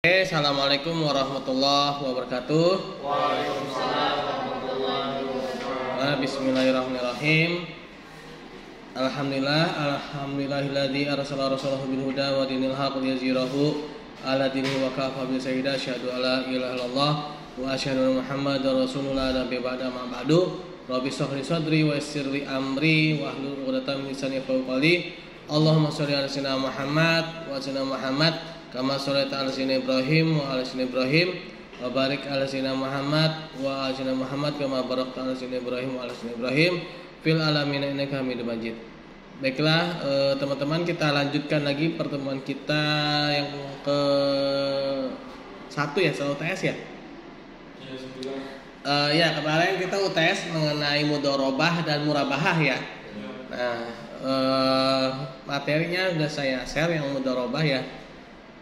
Assalamualaikum warahmatullahi wabarakatuh. Waalaikumsalam warahmatullahi wabarakatuh. Bismillahirrahmanirrahim. Alhamdulillahilladzi arsala rasulahu bil huda wa dinil haqq liyuzhirahu ala dinihi wa kafa bi sayyida asyhadu alla ilaha illallah wa asyhadu anna muhammadar rasulullah nabi ba'da ma ba'du. Rabbi shrah li sadri wa yassir li amri wa hlul 'uqdatam min lisani yafqahu qawli. Allahumma shalli ala sayyidina Muhammad wa sayyidina Muhammad kama sholaita ala sayyidina Ibrahim wa ala sayyidina Ibrahim wa barik ala sayyidina Muhammad wa ala sayyidina Muhammad kama barakta ala sayyidina Ibrahim wa ala sayyidina Ibrahim fil alamin innaka Hamidum Majid. Baiklah teman-teman, kita lanjutkan lagi pertemuan kita yang ke satu ya, soal UTS ya. Ya, kemarin kita UTS mengenai mudharabah dan murabahah ya. Nah, materinya sudah saya share yang mudharabah ya.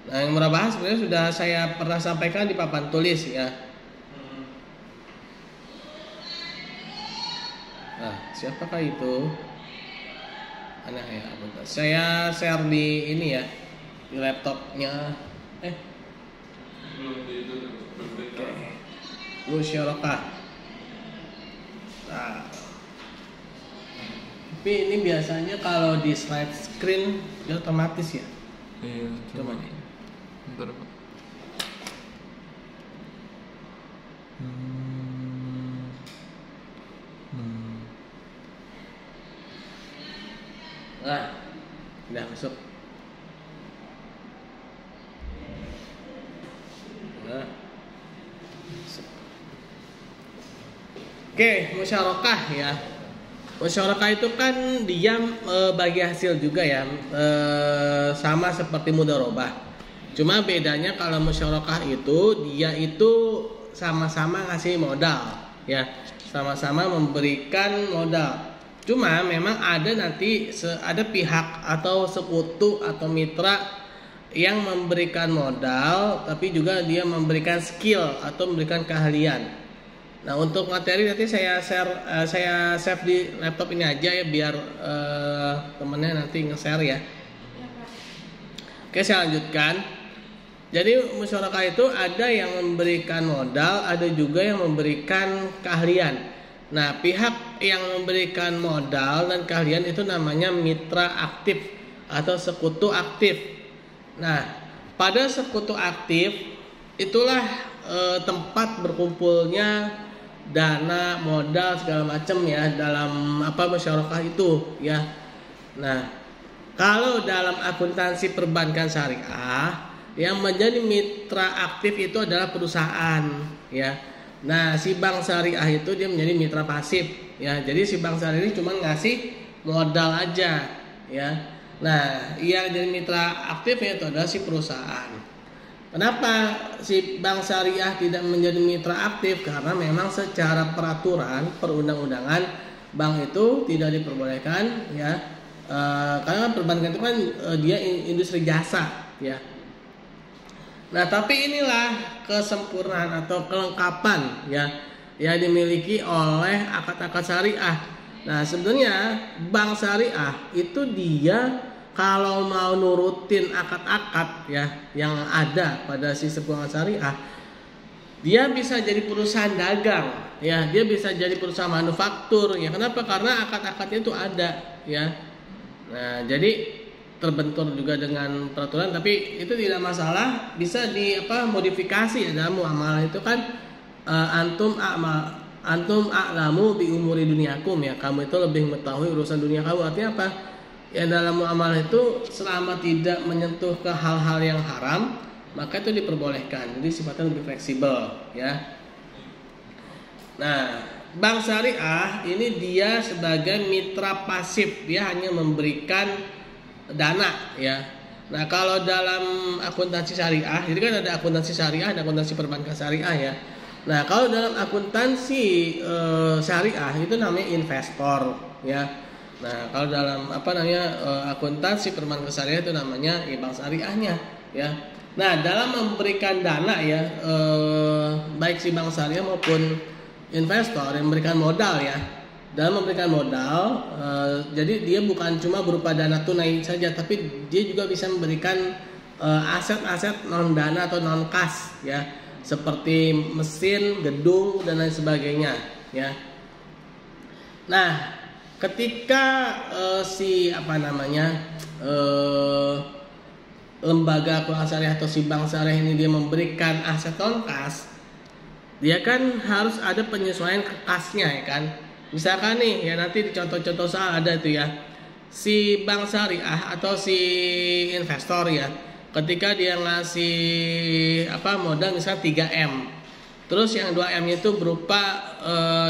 Nah, yang murabahah sebenarnya sudah saya pernah sampaikan di papan tulis ya. Nah, siapakah itu? Anak ya, saya share di ini ya, di laptopnya. Musyarakah. Nah, tapi ini biasanya kalau di slide screen dia otomatis ya. Iya, Coba nih. bentar Pak. Nah, udah masuk. Nah. Oke, musyarakah ya. Musyarakah itu kan dia bagi hasil juga ya, sama seperti mudharabah. Cuma bedanya kalau musyarakah itu dia itu sama-sama ngasih modal ya, sama-sama memberikan modal. Cuma memang ada nanti ada pihak atau sekutu atau mitra yang memberikan modal, tapi juga dia memberikan skill atau memberikan keahlian. Nah, untuk materi nanti saya save di laptop ini aja ya, biar temennya nanti nge-share ya. Oke, saya lanjutkan. Jadi musyarakah itu ada yang memberikan modal, ada juga yang memberikan keahlian. Nah, pihak yang memberikan modal dan keahlian itu namanya mitra aktif atau sekutu aktif. Nah, pada sekutu aktif itulah tempat berkumpulnya dana, modal segala macam ya dalam musyarakah itu ya. Nah, kalau dalam akuntansi perbankan syariah yang menjadi mitra aktif itu adalah perusahaan ya. Nah, si bank syariah itu dia menjadi mitra pasif ya. Jadi si bank syariah ini cuma ngasih modal aja ya. Nah, yang jadi mitra aktifnya itu adalah si perusahaan. Kenapa si bank syariah tidak menjadi mitra aktif? Karena memang secara peraturan perundang-undangan bank itu tidak diperbolehkan ya. Karena perbankan itu kan dia industri jasa ya. Nah, tapi inilah kesempurnaan atau kelengkapan ya yang dimiliki oleh akad-akad syariah. Nah, sebenarnya bank syariah itu dia kalau mau nurutin akad-akad ya yang ada pada sistem keuangan syariah, dia bisa jadi perusahaan dagang ya, dia bisa jadi perusahaan manufaktur ya. Kenapa? Karena akad-akadnya itu ada ya. Nah, jadi terbentur juga dengan peraturan, tapi itu tidak masalah, bisa modifikasi ya dalam muamalah itu kan. Antum a'lamu bi umuri dunyakum ya, kamu itu lebih mengetahui urusan dunia kamu. Artinya apa? Ya, dalam muamalah itu selama tidak menyentuh ke hal-hal yang haram, maka itu diperbolehkan. Jadi sifatnya lebih fleksibel ya. Nah, bank syariah ini dia sebagai mitra pasif, dia hanya memberikan dana ya. Nah, kalau dalam akuntansi syariah, jadi kan ada akuntansi syariah, ada akuntansi perbankan syariah ya. Nah, kalau dalam akuntansi syariah itu namanya investor ya. Nah, kalau dalam akuntansi perbankan syariah itu namanya bank syariahnya ya. Nah, dalam memberikan dana ya, baik si bank syariah maupun investor yang memberikan modal ya, dalam memberikan modal, jadi dia bukan cuma berupa dana tunai saja, tapi dia juga bisa memberikan aset-aset non dana atau non kas ya, seperti mesin, gedung dan lain sebagainya ya. Nah, ketika lembaga keuangan syariah atau si bank syariah ini dia memberikan aset non kas, dia kan harus ada penyesuaian ke kasnya ya kan. Misalkan nih ya, nanti di contoh-contoh soal ada itu ya, si bank syariah atau si investor ya, ketika dia ngasih modal misalnya 3M, terus yang 2M itu berupa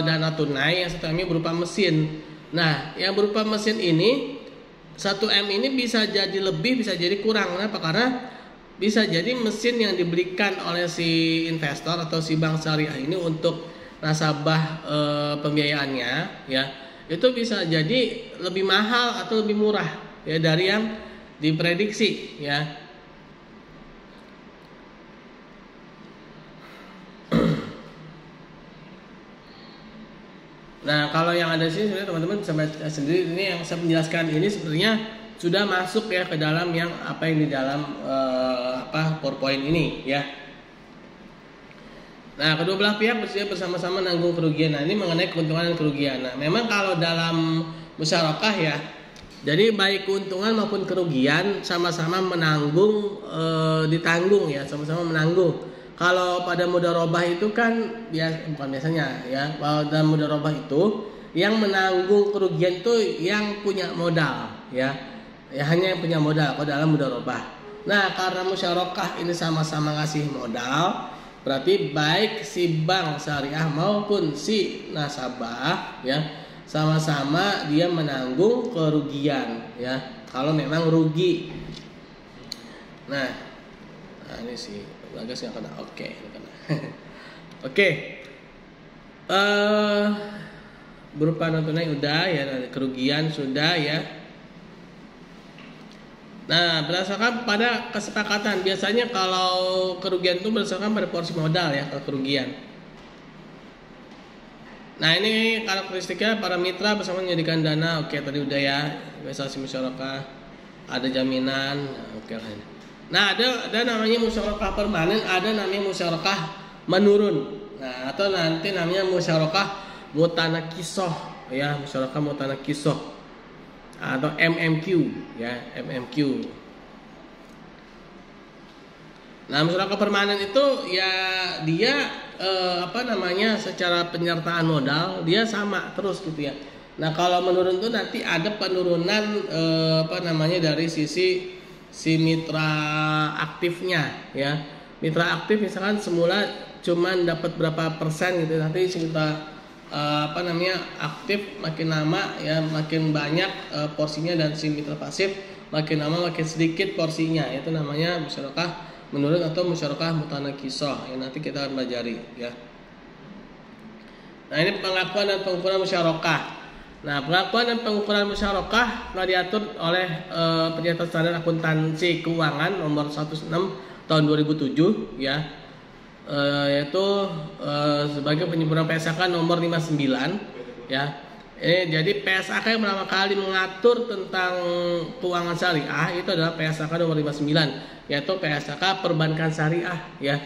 dana tunai, yang 1M berupa mesin. Nah, yang berupa mesin ini 1M ini bisa jadi lebih, bisa jadi kurang. Kenapa? Karena bisa jadi mesin yang dibelikan oleh si investor atau si bank syariah ini untuk nasabah pembiayaannya ya, itu bisa jadi lebih mahal atau lebih murah ya dari yang diprediksi ya. Nah, kalau yang ada di sini sebenarnya teman-teman bisa baca sendiri. Ini yang saya menjelaskan ini sebenarnya sudah masuk ya ke dalam yang apa yang di dalam PowerPoint ini ya. Nah, kedua belah pihak bersedia bersama-sama menanggung kerugian. Nah, ini mengenai keuntungan dan kerugian. Nah, memang kalau dalam musyarakah ya, jadi baik keuntungan maupun kerugian sama-sama menanggung, ditanggung ya, sama-sama menanggung. Kalau pada mudharabah itu kan bukan biasanya ya. Kalau dalam mudharabah itu yang menanggung kerugian itu yang punya modal ya. Ya hanya yang punya modal kalau dalam mudharabah. Nah, karena musyarakah ini sama-sama ngasih modal, berarti baik si bank syariah maupun si nasabah ya sama-sama dia menanggung kerugian ya. Kalau memang rugi. Nah ini sih Bagas yang kena. Oke. Berupa non tunai udah ya, kerugian sudah ya. Nah, berdasarkan pada kesepakatan, biasanya kalau kerugian itu berdasarkan pada porsi modal ya, kalau kerugian. Nah, ini karakteristiknya para mitra bersama menyediakan dana. Oke, tadi udah ya. Investasi musyarakah, ada jaminan. Oke lah ini. Nah, ada namanya musyarakah permanen, ada namanya musyarakah menurun. Nah, atau nanti namanya musyarakah mutanakisoh ya, musyarakah mutanakisoh atau MMQ ya, MMQ. Nah, musyarakah permanen itu ya dia secara penyertaan modal dia sama terus gitu ya. Nah, kalau menurun itu nanti ada penurunan dari sisi si mitra aktifnya ya. Mitra aktif misalkan semula cuman dapat berapa persen gitu, nanti si mitra aktif makin lama ya makin banyak porsinya, dan si mitra pasif makin lama makin sedikit porsinya. Itu namanya musyarakah menurun atau musyarakah mutanakisoh yang nanti kita akan pelajari ya. Nah, ini pengakuan dan pengukuran musyarakah. Nah, pengakuan dan pengukuran musyarakah telah diatur oleh Penyelesaian Standar Akuntansi Keuangan nomor 106 tahun 2007 ya, yaitu sebagai penyempurnaan PSAK nomor 59 ya. Jadi PSAK yang pertama kali mengatur tentang keuangan syariah itu adalah PSAK nomor 59, yaitu PSAK perbankan syariah ya.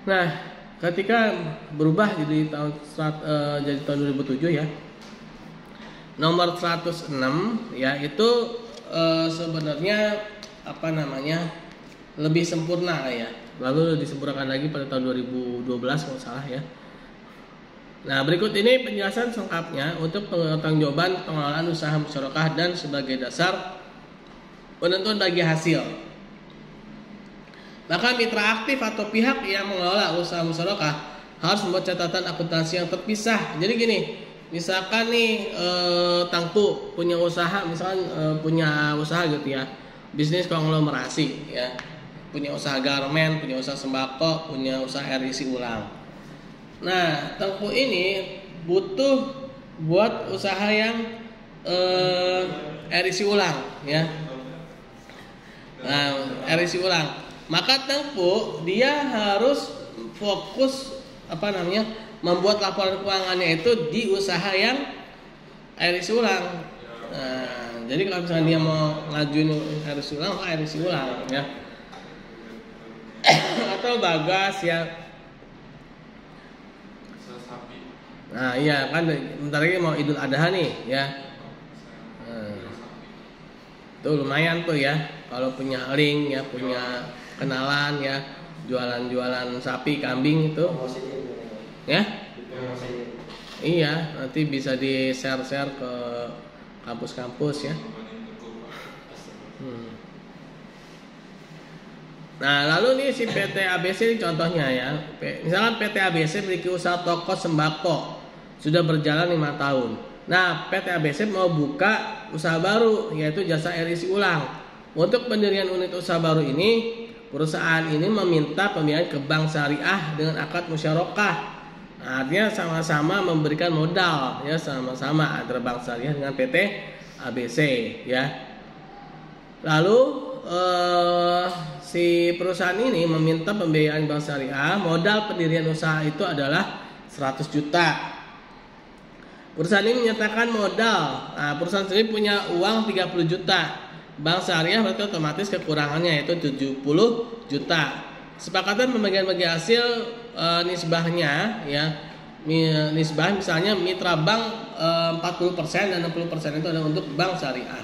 Nah, ketika berubah jadi tahun 2007 ya, nomor 106 ya, itu sebenarnya lebih sempurna ya. Lalu disempurnakan lagi pada tahun 2012 kalau salah ya. Nah, berikut ini penjelasan selengkapnya untuk pertanggungjawaban pengelolaan usaha musyarakah dan sebagai dasar penentuan bagi hasil. Maka mitra aktif atau pihak yang mengelola usaha musyarakah harus membuat catatan akuntansi yang terpisah. Jadi gini, misalkan nih Tangku punya usaha, punya usaha gitu ya, bisnis konglomerasi ya, punya usaha garmen, punya usaha sembako, punya usaha air isi ulang. Nah, Tangku ini butuh buat usaha yang air isi ulang ya. Nah, air isi ulang. Maka Tangku dia harus fokus membuat laporan keuangannya itu di usaha yang air isi ulang. Nah, jadi kalau misalnya dia mau ngajuin air isi ulang, air isi ulang ya. atau Bagas ya. Sapi. Nah iya kan bentar lagi mau Idul Adha nih ya. Tuh lumayan tuh ya kalau punya link ya, punya kenalan ya, jualan-jualan sapi kambing itu ya. Iya, nanti bisa di share-share ke kampus-kampus ya. Nah, lalu nih si PT ABC ini contohnya ya. Misalkan PT ABC memiliki usaha toko sembako sudah berjalan 5 tahun. Nah, PT ABC mau buka usaha baru yaitu jasa air isi ulang. Untuk pendirian unit usaha baru ini, perusahaan ini meminta pembiayaan ke bank syariah dengan akad musyarakah. Nah, artinya sama-sama memberikan modal ya, sama-sama antara bank syariah dengan PT ABC ya. Lalu si perusahaan ini meminta pembiayaan bank syariah, modal pendirian usaha itu adalah 100 juta. Perusahaan ini menyatakan modal. Nah, perusahaan sendiri punya uang 30 juta. Bank syariah berarti otomatis kekurangannya yaitu 70 juta. Sepakatan pembagian-bagi hasil nisbahnya ya. Nisbah misalnya mitra bank 40% dan 60% itu adalah untuk bank syariah.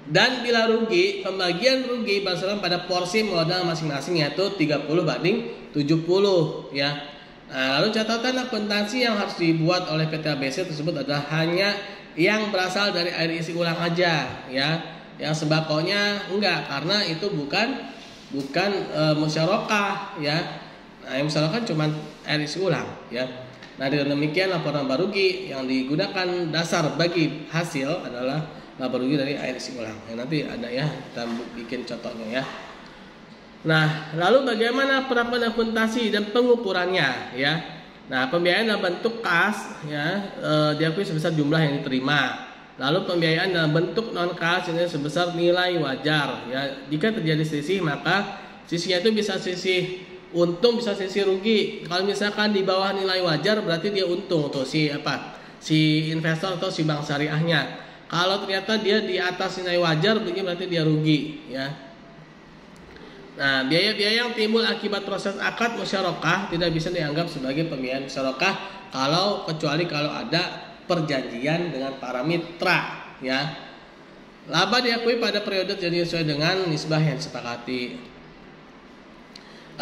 Dan bila rugi, pembagian rugi berdasarkan pada porsi modal masing-masing yaitu 30/70 ya. Nah, lalu catatan akuntansi yang harus dibuat oleh PT ABC tersebut adalah hanya yang berasal dari air isi ulang aja ya. Yang sembakonya enggak, karena itu bukan musyarakah ya. Nah, yang musyarakah cuma air isi ulang ya. Nah, dengan demikian laporan laba rugi yang digunakan dasar bagi hasil adalah laba rugi dari air isi ulang. Ya, nanti ada ya, kita bikin contohnya ya. Nah, lalu bagaimana penerapan akuntansi dan pengukurannya ya? Nah, pembiayaan dalam bentuk kas ya diakui sebesar jumlah yang diterima. Lalu pembiayaan dalam bentuk non kas ini sebesar nilai wajar ya. Jika terjadi selisih maka sisinya itu bisa sisi untung bisa sisi rugi. Kalau misalkan di bawah nilai wajar berarti dia untung tuh si investor atau si bank syariahnya. Kalau ternyata dia di atas nilai wajar berarti dia rugi ya. Nah, biaya-biaya yang timbul akibat proses akad musyarakah tidak bisa dianggap sebagai pembiayaan musyarakah kecuali kalau ada perjanjian dengan para mitra ya. Laba diakui pada periode jadi sesuai dengan nisbah yang disepakati.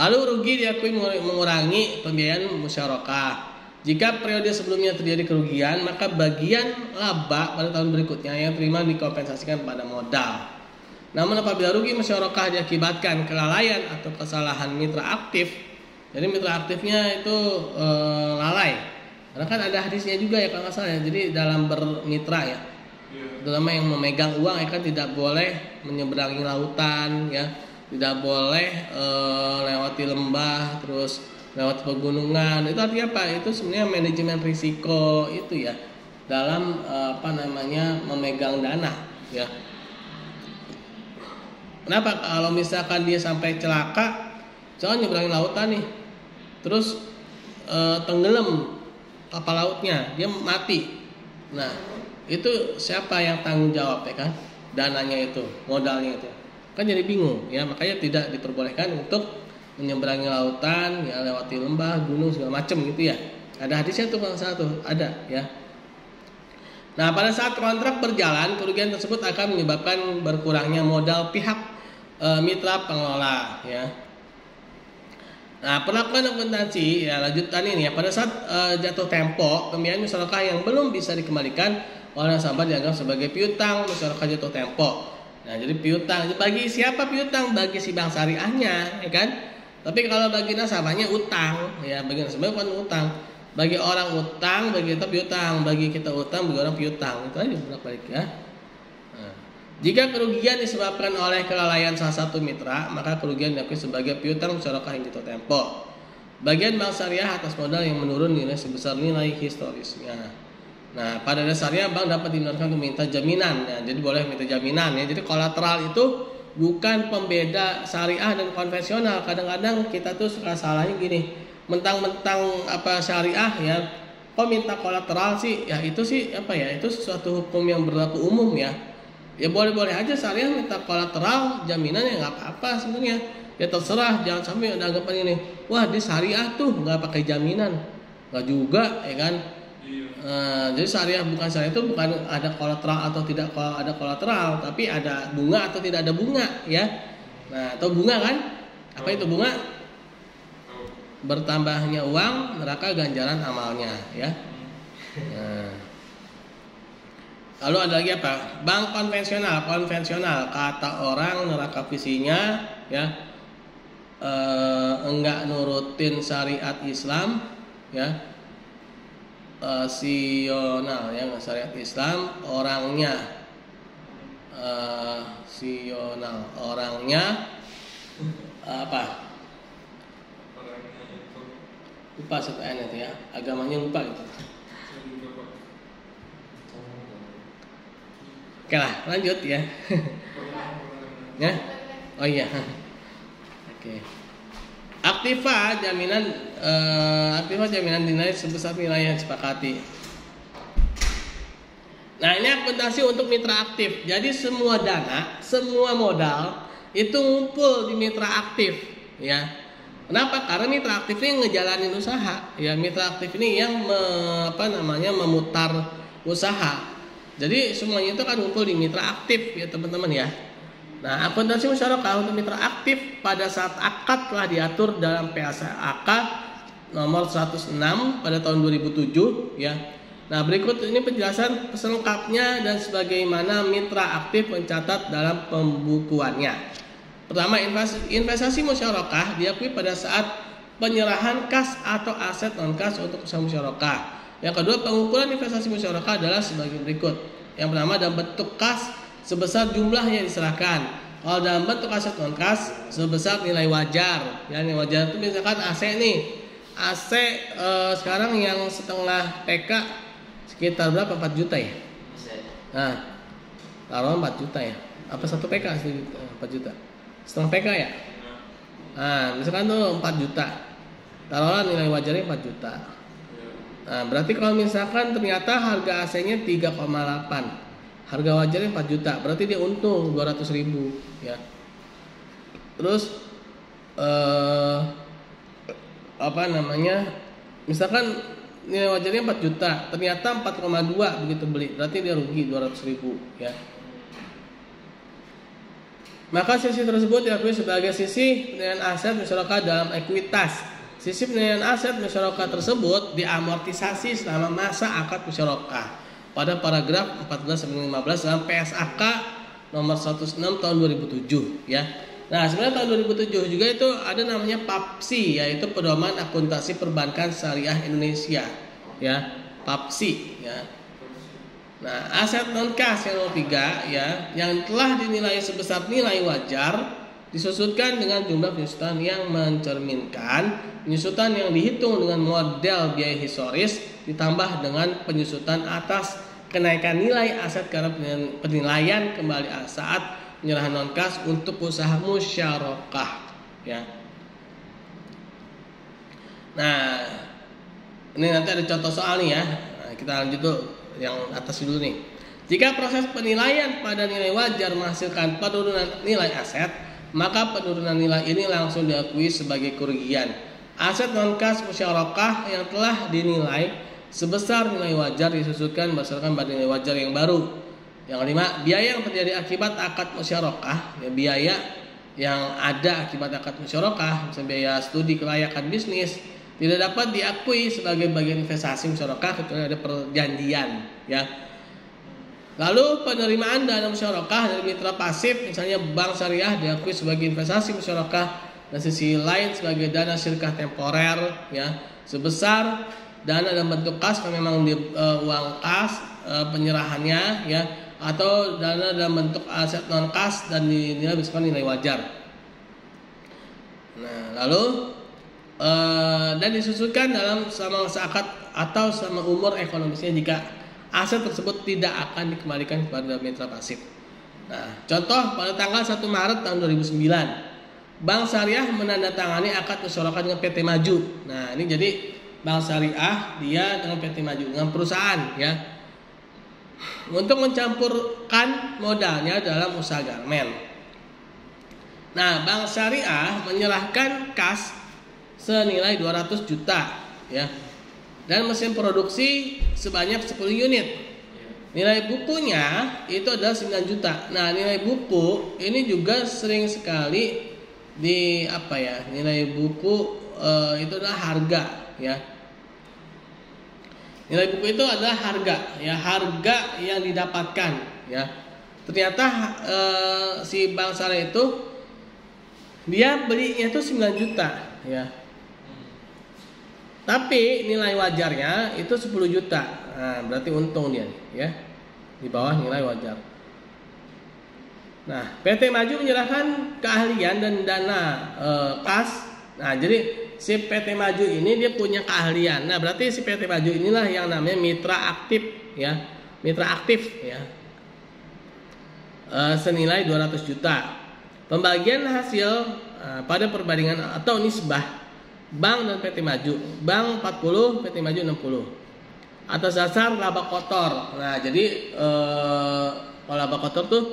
Lalu rugi diakui mengurangi pembiayaan musyarakah. Jika periode sebelumnya terjadi kerugian, maka bagian laba pada tahun berikutnya yang terima dikompensasikan pada modal. Namun apabila rugi musyarakah diakibatkan kelalaian atau kesalahan mitra aktif, jadi mitra aktifnya itu lalai. Karena kan ada hadisnya juga ya kalau nggak salah ya. Jadi dalam bermitra ya, terutama yang memegang uang ya kan tidak boleh menyeberangi lautan ya, tidak boleh lewati lembah, terus lewat pegunungan. Itu artinya apa? Itu sebenarnya manajemen risiko itu ya dalam memegang dana ya. Kenapa? Kalau misalkan dia sampai celaka, misalkan nyeberangin lautan nih, terus tenggelam kapal lautnya, dia mati. Nah, itu siapa yang tanggung jawab ya kan? Dananya itu, modalnya itu. Kan jadi bingung ya, makanya tidak diperbolehkan untuk menyeberangi lautan, ya lewati lembah, gunung segala macam gitu ya. Ada hadisnya tuh kalau salah tuh, ada ya. Nah, pada saat kontrak berjalan, kerugian tersebut akan menyebabkan berkurangnya modal pihak mitra pengelola ya. Nah, perlakuan akuntansi ya lanjutan ini ya. Pada saat jatuh tempo, pembiayaan musyarakah yang belum bisa dikembalikan oleh nasabah dianggap sebagai piutang musyarakah jatuh tempo. Nah, jadi piutang bagi siapa piutang? Bagi si bank syariahnya ya kan. Tapi kalau bagi nasabahnya utang ya, bagi nasabah bukan utang. Bagi orang utang, bagi kita piutang, bagi kita utang, bagi orang piutang. Itu aja bolak-balik ya. Nah, jika kerugian disebabkan oleh kelalaian salah satu mitra, maka kerugian diakui sebagai piutang musyarakah yang jatuh tempo. Bagian bank syariah atas modal yang menurun nilai sebesar nilai historisnya. Nah, pada dasarnya bank dapat dibenarkan untuk meminta jaminan ya. Jadi boleh minta jaminan ya. Jadi kolateral itu bukan pembeda syariah dan konvensional. Kadang-kadang kita tuh suka salahnya gini, mentang-mentang syariah ya, kok minta kolateral sih? Ya itu sih itu sesuatu hukum yang berlaku umum ya. Ya boleh-boleh aja syariah minta kolateral jaminan ya nggak apa-apa sebenarnya. Ya terserah, jangan sampai ada anggapan ini, wah di syariah tuh nggak pakai jaminan, nggak juga ya kan. Jadi syariah bukan syariah itu bukan ada kolateral atau tidak ada kolateral, tapi ada bunga atau tidak ada bunga ya. Nah atau bunga kan? Apa itu bunga? Bertambahnya uang neraka ganjaran amalnya ya. Nah. Lalu ada lagi apa? Bank konvensional kata orang neraka visinya ya enggak nurutin syariat Islam ya, sional ya, syariat Islam orangnya sional orangnya apa? Lupa satu ayat ya, agamanya lupa gitu. Oke lah, lanjut ya. Ya, oh iya. Oke. Aktiva jaminan dinilai sebesar nilai yang disepakati. Nah ini akuntansi untuk mitra aktif. Jadi semua dana, semua modal itu ngumpul di mitra aktif. Ya. Kenapa? Karena mitra aktif ini ngejalanin usaha. Ya, mitra aktif ini yang memutar usaha. Jadi semuanya itu kan ngumpul di mitra aktif ya teman-teman ya. Nah akuntansi musyarakah untuk mitra aktif pada saat akad telah diatur dalam PSAK nomor 106 pada tahun 2007 ya. Nah berikut ini penjelasan selengkapnya dan sebagaimana mitra aktif mencatat dalam pembukuannya. Pertama, investasi musyarakah diakui pada saat penyerahan kas atau aset non kas untuk usaha musyarakah. Yang kedua, pengumpulan investasi musyarakah adalah sebagai berikut. Yang pertama, dalam bentuk kas sebesar jumlah yang diserahkan. Kalau dalam bentuk aset non kas sebesar nilai wajar. Ya, nilai wajar itu misalkan AC nih. AC sekarang yang setengah PK sekitar berapa? 4 juta ya? Nah, taruh 4 juta ya. Apa 1 PK 4 juta? Setengah PK ya? Nah, misalkan tuh 4 juta. Taruhlah nilai wajarnya 4 juta. Nah, berarti kalau misalkan ternyata harga AC-nya 3,8, harga wajarnya 4 juta, berarti dia untung 200.000 ya. Terus misalkan nilai wajarnya 4 juta, ternyata 4,2 begitu beli, berarti dia rugi 200.000 ya. Maka sisi tersebut diakui sebagai sisi penilaian aset musyarakah dalam ekuitas. Sisi penilaian aset musyarakah tersebut diamortisasi selama masa akad musyarakah pada paragraf 14-15 dalam PSAK nomor 106 tahun 2007 ya. Nah, sebenarnya tahun 2007 juga itu ada namanya PAPSI, yaitu Pedoman Akuntansi Perbankan Syariah Indonesia ya, PAPSI ya. Nah, aset non kas yang nomor 3 ya, yang telah dinilai sebesar nilai wajar disusutkan dengan jumlah penyusutan yang mencerminkan penyusutan yang dihitung dengan model biaya historis ditambah dengan penyusutan atas kenaikan nilai aset karena penilaian kembali saat penyerahan non kas untuk usaha musyarakah ya. Nah, ini nanti ada contoh soal nih ya. Nah, kita lanjut tuh yang atas dulu nih. Jika proses penilaian pada nilai wajar menghasilkan penurunan nilai aset, maka penurunan nilai ini langsung diakui sebagai kerugian. Aset non kas musyarakah yang telah dinilai sebesar nilai wajar disusutkan berdasarkan pada nilai wajar yang baru. Yang kelima, biaya yang terjadi akibat akad musyarakah, ya, biaya yang ada akibat akad musyarakah, misalnya biaya studi kelayakan bisnis, tidak dapat diakui sebagai bagian investasi musyarakah kecuali ada perjanjian, ya. Lalu penerimaan dana musyarakah dari mitra pasif, misalnya bank syariah, diakui sebagai investasi musyarakah, dan sisi lain sebagai dana syirkah temporer, ya, sebesar dana dalam bentuk kas memang di uang kas penyerahannya, ya, atau dana dalam bentuk aset non kas dan dinilai berdasarkan nilai wajar. Nah, lalu dan disusulkan dalam selama masa akad atau selama umur ekonomisnya jika aset tersebut tidak akan dikembalikan kepada mitra pasif. Nah, contoh pada tanggal 1 Maret tahun 2009, Bank Syariah menandatangani akad musyarakah dengan PT Maju. Nah, ini jadi Bank Syariah dia dengan PT Maju dengan perusahaan, ya. untuk mencampurkan modalnya dalam usaha garmen. Nah, Bank Syariah menyerahkan kas senilai 200 juta ya. Dan mesin produksi sebanyak 10 unit. Nilai bukunya itu adalah 9 juta. Nah, nilai buku ini juga sering sekali nilai buku itu adalah harga ya. Nilai buku itu adalah harga yang didapatkan ya. Ternyata si Bank Syariah itu dia belinya itu 9 juta ya. Tapi nilai wajarnya itu 10 juta. Nah, berarti untung dia nih, ya. Di bawah nilai wajar. Nah, PT Maju menyerahkan keahlian dan dana kas. Nah, jadi si PT Maju ini dia punya keahlian. Nah, berarti si PT Maju inilah yang namanya mitra aktif, ya. Mitra aktif, ya. Senilai 200 juta. Pembagian hasil pada perbandingan atau nisbah Bank dan PT Maju. Bank 40, PT Maju 60. Atas dasar laba kotor. Nah, jadi kalau laba kotor tuh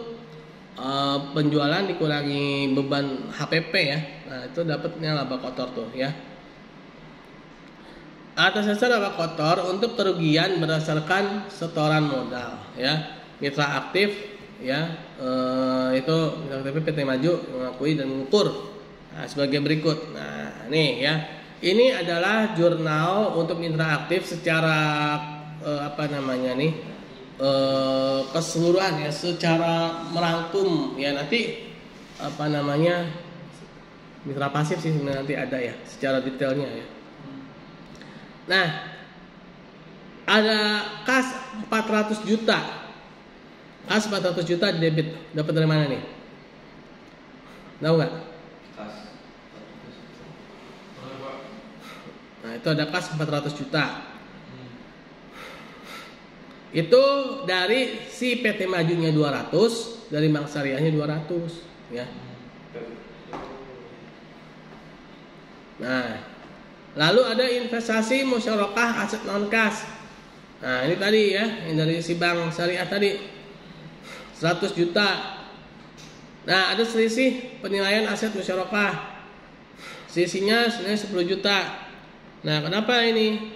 penjualan dikurangi beban HPP ya. Nah, itu dapatnya laba kotor tuh ya. Atas dasar laba kotor untuk kerugian berdasarkan setoran modal ya. Mitra aktif ya, itu mitra aktif PT Maju mengakui dan mengukur sebagai berikut. Nah, nih ya. Ini adalah jurnal untuk mitra aktif secara keseluruhan ya, secara merangkum ya. Nanti mitra pasif sih sebenarnya nanti ada ya secara detailnya ya. Nah, ada kas 400 juta. Kas 400 juta debit dapat dari mana nih? Tahu nggak? Nah, itu ada kas 400 juta. Itu dari si PT Majunya 200, dari Bank Syariahnya 200 ya. Nah, lalu ada investasi musyarakah aset non kas. Nah, ini tadi ya, yang dari si Bank Syariah tadi 100 juta. Nah, ada selisih penilaian aset musyarakah. Selisihnya senilai 10 juta. Nah, kenapa ini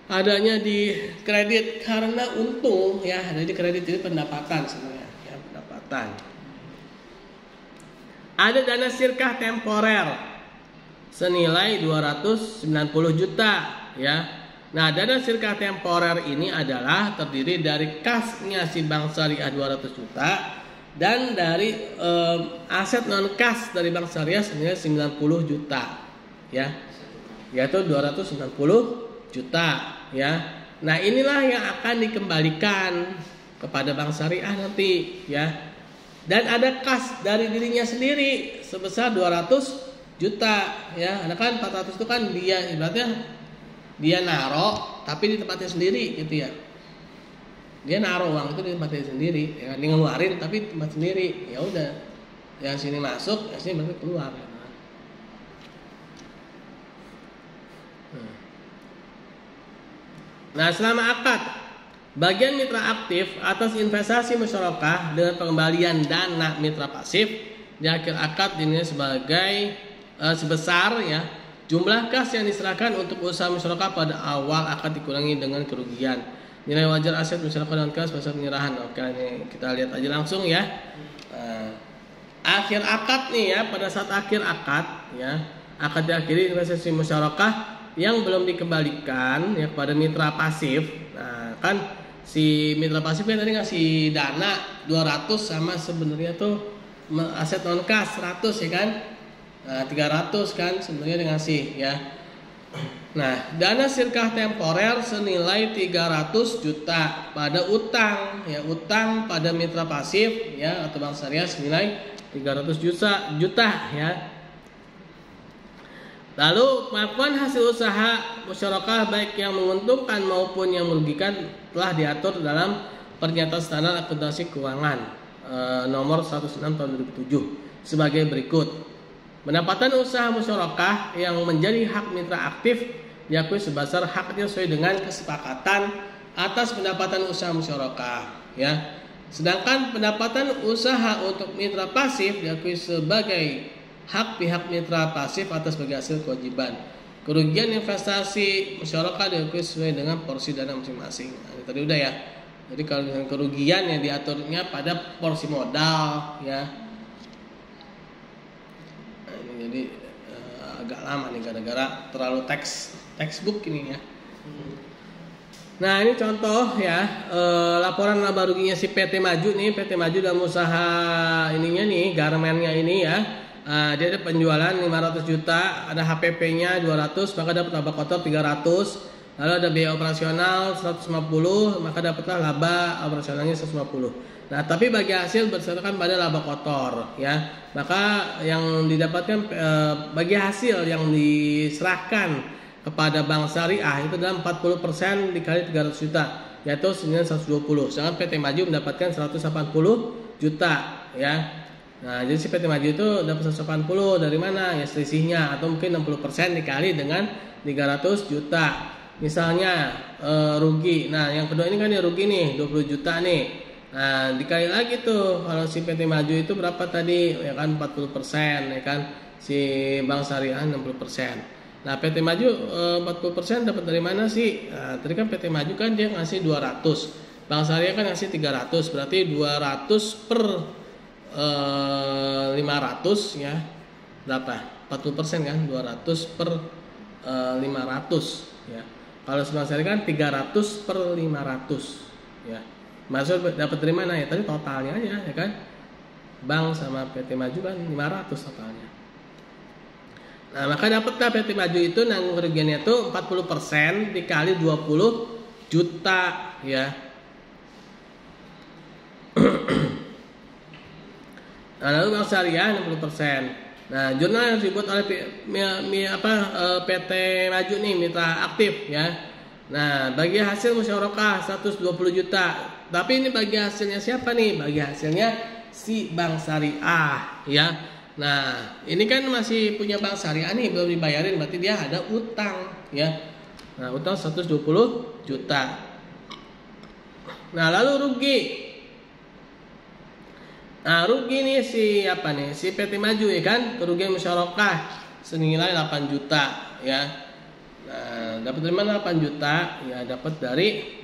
adanya di kredit? Karena untung ya, ada di kredit, jadi pendapatan sebenarnya ya, pendapatan. Ada dana sirkah temporer senilai 290 juta ya. Nah, dana sirkah temporer ini adalah terdiri dari kasnya si Bank Syariah 200 juta dan dari aset non kas dari Bank Syariah senilai 90 juta ya. Yaitu 290 juta ya. Nah, inilah yang akan dikembalikan kepada Bank Syariah nanti ya. Dan ada kas dari dirinya sendiri sebesar 200 juta ya. Ada kan 400 itu kan dia ibaratnya dia naro tapi di tempatnya sendiri gitu ya. Dia naro uang itu di tempatnya sendiri ya, dia ngeluarin tapi di tempat sendiri. Ya udah. Yang sini masuk, yang sini berarti keluar. Nah, selama akad bagian mitra aktif atas investasi musyarakah dengan pengembalian dana mitra pasif di akhir akad dinilai sebagai sebesar ya jumlah kas yang diserahkan untuk usaha musyarakah pada awal akad dikurangi dengan kerugian. Nilai wajar aset musyarakah dan kas pada penyerahan. Oke, ini kita lihat aja langsung ya. Akhir akad nih ya, pada saat akhir akad ya, akad diakhiri investasi musyarakah yang belum dikembalikan ya kepada mitra pasif. Nah, kan si mitra pasif kan tadi ngasih dana 200 sama sebenarnya tuh aset non kas 100 ya kan. Nah, 300 kan sebenarnya dia ngasih ya. Nah, dana sirkah temporer senilai 300 juta pada utang ya, utang pada mitra pasif ya atau Bank Syariah senilai 300 juta ya. Lalu pengakuan hasil usaha musyarakah baik yang menguntungkan maupun yang merugikan telah diatur dalam Pernyataan Standar Akuntansi Keuangan nomor 106 tahun 2007 sebagai berikut. Pendapatan usaha musyarakah yang menjadi hak mitra aktif diakui sebesar haknya sesuai dengan kesepakatan atas pendapatan usaha musyarakah, ya. Sedangkan pendapatan usaha untuk mitra pasif diakui sebagai hak pihak mitra pasif atas bagi hasil kewajiban. Kerugian investasi musyarakah diakui sesuai dengan porsi dana masing-masing. Nah, ini tadi udah ya. Jadi kalau misalnya kerugian yang diaturnya pada porsi modal, ya. Nah, ini jadi agak lama nih gara-gara terlalu textbook ini ya. Nah ini contoh ya, laporan laba ruginya si PT Maju nih. PT Maju dalam usaha ininya nih, garmennya ini ya. Dia ada penjualan 500 juta, ada HPP-nya 200, maka dapat laba kotor 300. Lalu ada biaya operasional 150, maka dapatlah laba operasionalnya 150. Nah tapi bagi hasil berdasarkan pada laba kotor ya. Maka yang didapatkan bagi hasil yang diserahkan kepada Bank Syariah itu dalam 40% dikali 300 juta, yaitu senilai 120. Sedangkan PT Maju mendapatkan 180 juta ya. Nah, jadi si PT Maju itu dapat 180 dari mana? Ya selisihnya, atau mungkin 60% dikali dengan 300 juta. Misalnya rugi. Nah, yang kedua ini kan ya rugi nih, 20 juta nih. Nah, dikali lagi tuh kalau si PT Maju itu berapa tadi? Ya kan 40% ya kan. Si Bank Syariah 60%. Nah PT Maju 40% dapat dari mana sih? Nah, tadi kan PT Maju kan dia ngasih 200, Bank Syariah kan ngasih 300, berarti 200 per 500 ya berapa? 40% kan? 200 per 500 ya. Kalau Bank Syariah kan 300 per 500 ya. Maksud dapat dari mana ya? Tadi totalnya aja ya kan? Bank sama PT Maju kan 500 totalnya. Nah, maka dapatlah PT Maju itu nanggung kerugiannya itu 40% dikali 20 juta ya. Nah, lalu Bank Syariah 60%. Nah, jurnal yang dibuat oleh PT Maju nih mitra aktif ya. Nah, bagi hasil musyarakah 120 juta. Tapi ini bagi hasilnya siapa nih? Bagi hasilnya si Bank Syariah ya. Nah, ini kan masih punya Bank Syariah nih, belum dibayarin, berarti dia ada utang ya. Nah, utang 120 juta. Nah, lalu rugi. Nah, rugi nih si apa nih? Si PT Maju ya kan, kerugian musyarakah senilai 8 juta ya. Nah, dapat dari mana 8 juta? Ya, dapat dari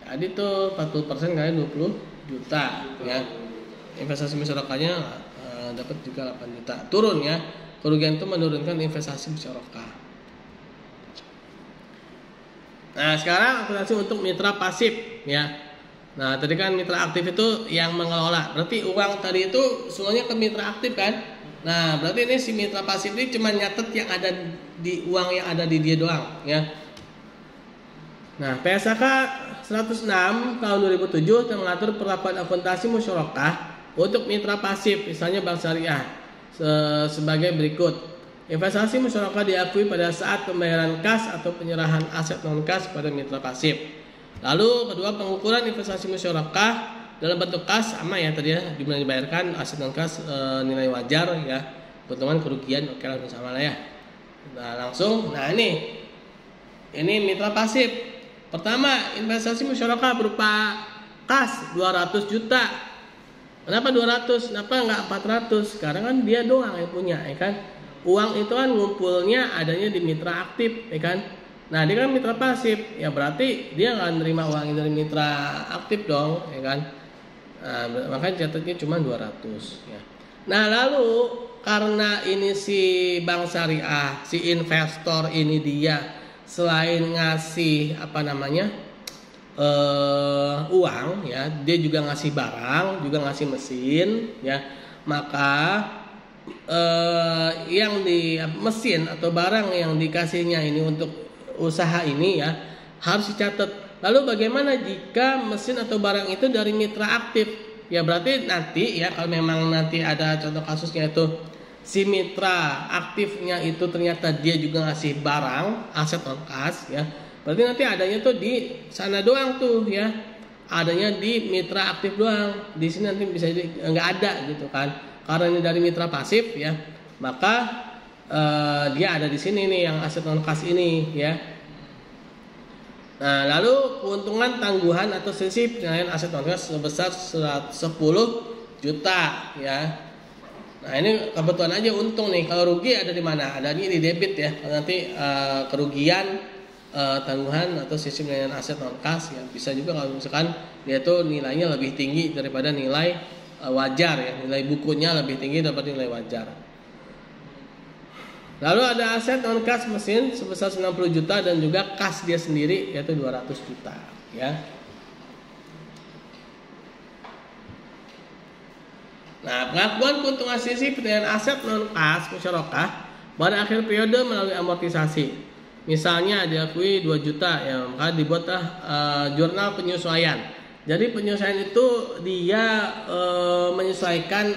tadi tuh 40% kali 20 juta ya. Investasi musyarakahnya dapat juga 8 juta. Turun ya. Kerugian itu menurunkan investasi musyarakah. Nah, sekarang akuntansi untuk mitra pasif ya. Nah, tadi kan mitra aktif itu yang mengelola. Berarti uang tadi itu semuanya ke mitra aktif kan? Nah, berarti ini si mitra pasif ini cuma nyatet yang ada di uang yang ada di dia doang ya. Nah, PSAK 106 tahun 2007 yang mengatur perlakuan akuntansi musyarakah untuk mitra pasif, misalnya Bank Syariah sebagai berikut. Investasi musyarakah diakui pada saat pembayaran kas atau penyerahan aset non kas pada mitra pasif. Lalu kedua, pengukuran investasi musyarakah dalam bentuk kas sama ya tadi ya, jumlah dibayarkan, aset non kas nilai wajar ya, keuntungan kerugian oke lah sama lah ya. Nah langsung, nah ini mitra pasif. Pertama, investasi musyarakah berupa kas 200 juta. Kenapa 200? Kenapa enggak 400? Sekarang kan dia doang yang punya, ya kan? Uang itu kan ngumpulnya adanya di mitra aktif, ya kan? Nah, dia kan mitra pasif, ya berarti dia nggak nerima uang dari mitra aktif dong, ya kan? Nah, makanya catatnya cuma 200, ya. Nah, lalu karena ini si Bank Syariah, si investor ini dia selain ngasih apa namanya? Uang ya, dia juga ngasih barang, juga ngasih mesin ya. Maka yang di mesin atau barang yang dikasihnya ini untuk usaha ini ya harus dicatat. Lalu bagaimana jika mesin atau barang itu dari mitra aktif? Ya berarti nanti ya kalau memang nanti ada contoh kasusnya itu si mitra aktifnya itu ternyata dia juga ngasih barang aset non kas ya. Berarti nanti adanya tuh di sana doang tuh ya, adanya di mitra aktif doang. Di sini nanti bisa jadi nggak ada gitu kan, karena ini dari mitra pasif ya, maka dia ada di sini nih yang aset non kas ini ya. Nah, lalu keuntungan tangguhan atau selisih penilaian aset non kas sebesar 10 juta ya. Nah, ini kebetulan aja untung nih. Kalau rugi ada di mana? Adanya di debit ya. Kalau nanti kerugian tangguhan atau selisih penilaian aset non kas ya, bisa juga kalau misalkan dia tuh nilainya lebih tinggi daripada nilai wajar ya. Nilai bukunya lebih tinggi daripada nilai wajar. Lalu ada aset non kas mesin sebesar 90 juta dan juga kas dia sendiri yaitu 200 juta ya. Nah, pengakuan keuntungan sisi penilaian aset non kas musyarakah pada akhir periode melalui amortisasi. Misalnya diakui 2 juta ya, maka dibuatlah jurnal penyesuaian. Jadi penyesuaian itu dia menyesuaikan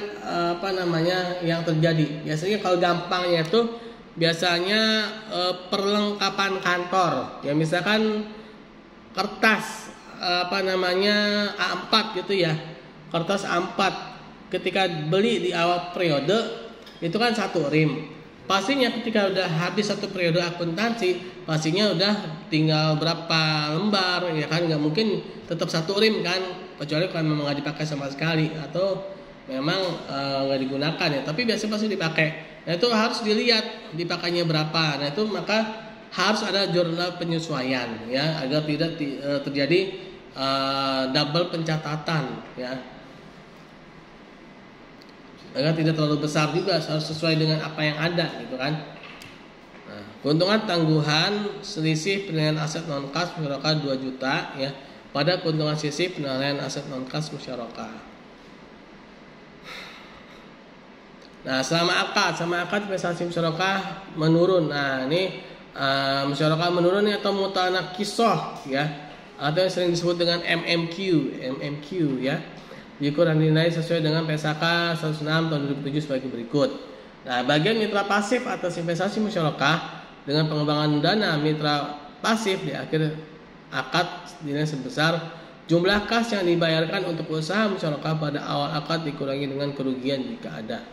yang terjadi. Biasanya kalau gampangnya itu biasanya perlengkapan kantor ya, misalkan kertas A4 gitu ya, kertas A4 ketika beli di awal periode itu kan 1 rim, pastinya ketika udah habis 1 periode akuntansi pastinya udah tinggal berapa lembar ya kan, nggak mungkin tetap 1 rim kan, kecuali kalau memang nggak dipakai sama sekali atau memang nggak digunakan ya, tapi biasanya pasti dipakai. Nah, itu harus dilihat dipakainya berapa. Nah, itu maka harus ada jurnal penyesuaian ya, agar tidak terjadi double pencatatan ya, agar tidak terlalu besar juga, harus sesuai dengan apa yang ada gitu kan. Nah, keuntungan tangguhan selisih penilaian aset non kas musyarakah 2 juta ya pada keuntungan selisih penilaian aset non kas musyarakah. Nah, selama akad investasi musyarakah menurun. Nah, ini musyarakah menurun atau mutanakisoh ya, atau yang sering disebut dengan MMQ ya. Diukur dan dinilai sesuai dengan PSAK 106 tahun 2007 sebagai berikut. Nah, bagian mitra pasif atas investasi musyarakah dengan pengembangan dana mitra pasif di akhir akad dinilai sebesar jumlah kas yang dibayarkan untuk usaha musyarakah pada awal akad dikurangi dengan kerugian jika ada,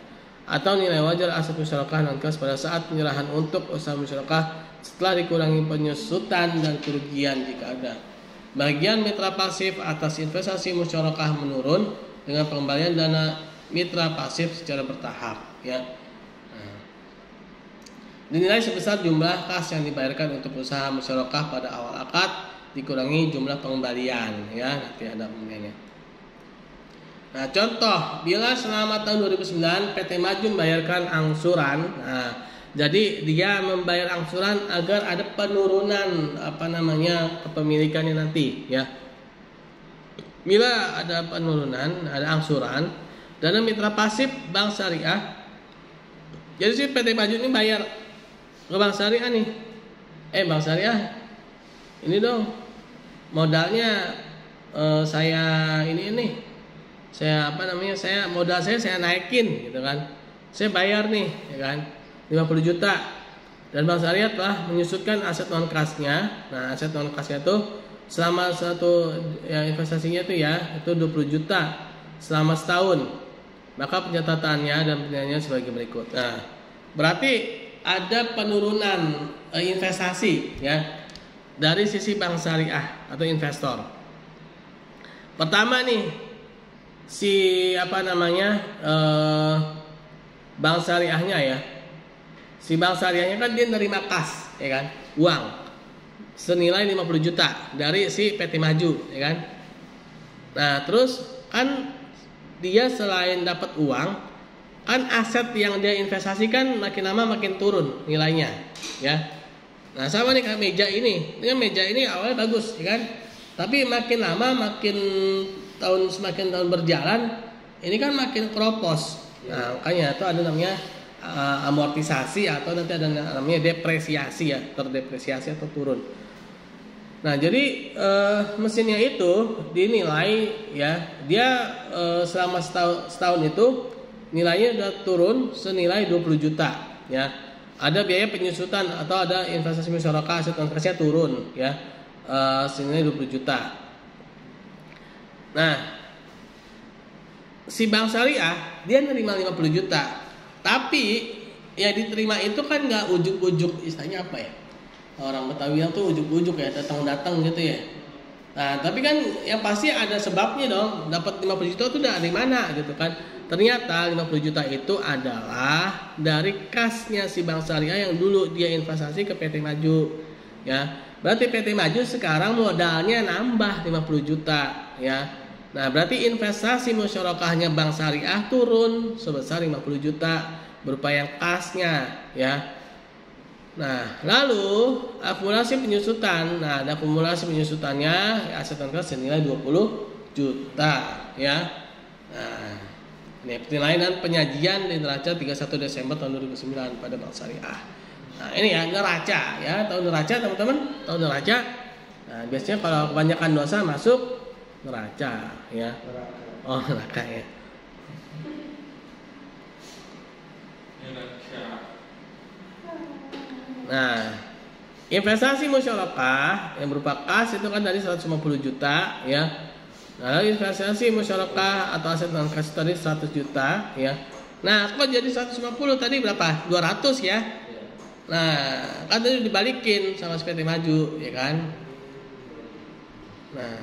atau nilai wajar aset musyarakah non kas pada saat penyerahan untuk usaha musyarakah setelah dikurangi penyusutan dan kerugian jika ada. Bagian mitra pasif atas investasi musyarakah menurun dengan pengembalian dana mitra pasif secara bertahap ya. Nah, dinilai sebesar jumlah kas yang dibayarkan untuk usaha musyarakah pada awal akad dikurangi jumlah pengembalian ya, nanti ada pembeliannya. Nah, contoh bila selama tahun 2009 PT Maju membayarkan angsuran, nah, jadi dia membayar angsuran agar ada penurunan kepemilikannya nanti ya. Bila ada penurunan, ada angsuran, dana mitra pasif bank syariah. Jadi si PT Maju ini bayar ke bank syariah nih. Bank syariah ini dong modalnya saya saya modal saya naikin gitu kan, saya bayar nih ya kan 50 juta dan bank syariah telah menyusutkan aset non kasnya. Nah, aset non kasnya itu selama satu ya, investasinya itu 20 juta selama setahun, maka pencatatannya dan penilaiannya sebagai berikut. Nah, berarti ada penurunan investasi ya dari sisi bank syariah atau investor. Pertama nih bank syariahnya ya, si bank syariahnya kan dia nerima kas ya kan, uang senilai 50 juta dari si PT Maju ya kan. Nah, terus kan dia selain dapat uang kan aset yang dia investasikan makin lama makin turun nilainya ya. Nah, sama nih kayak meja ini meja ini awalnya bagus ya kan, tapi makin lama semakin tahun berjalan ini kan makin keropos. Nah, makanya itu ada namanya amortisasi atau nanti ada namanya depresiasi ya, terdepresiasi atau turun. Nah, jadi mesinnya itu dinilai ya, dia selama setahun itu nilainya udah turun senilai 20 juta ya. Ada biaya penyusutan atau ada investasi musyarakah aset non kasnya turun ya, senilai 20 juta. Nah, si bank syariah dia nerima 50 juta, tapi ya diterima itu kan nggak ujuk-ujuk, istilahnya apa ya? orang Betawi yang tuh ujuk-ujuk ya, datang-datang gitu ya. Nah, tapi kan yang pasti ada sebabnya dong. Dapat 50 juta itu dari mana gitu kan. Ternyata 50 juta itu adalah dari kasnya si Bank Syariah yang dulu dia investasi ke PT Maju ya. Berarti PT Maju sekarang modalnya nambah 50 juta ya. Nah, berarti investasi musyarakahnya Bank Syariah turun sebesar 50 juta berupa yang kasnya ya. Nah, lalu akumulasi penyusutan. Nah, ada akumulasi penyusutannya aset non kas senilai 20 juta ya. Nah, ini penilaian dan penyajian di neraca 31 Desember tahun 2009 pada Bank Syariah. Nah, ini ya neraca ya, tahun neraca teman-teman, tahun neraca. Nah, biasanya kalau kebanyakan dosa masuk neraca ya. Oh, neraka ya. Nah, investasi musyarakah yang berupa kas itu kan tadi 150 juta ya. Nah, investasi musyarakah atau aset non kas tadi 100 juta ya. Nah, kok jadi 150 tadi berapa? 200 ya. Nah, kan tadi dibalikin sama PT Maju ya kan. Nah,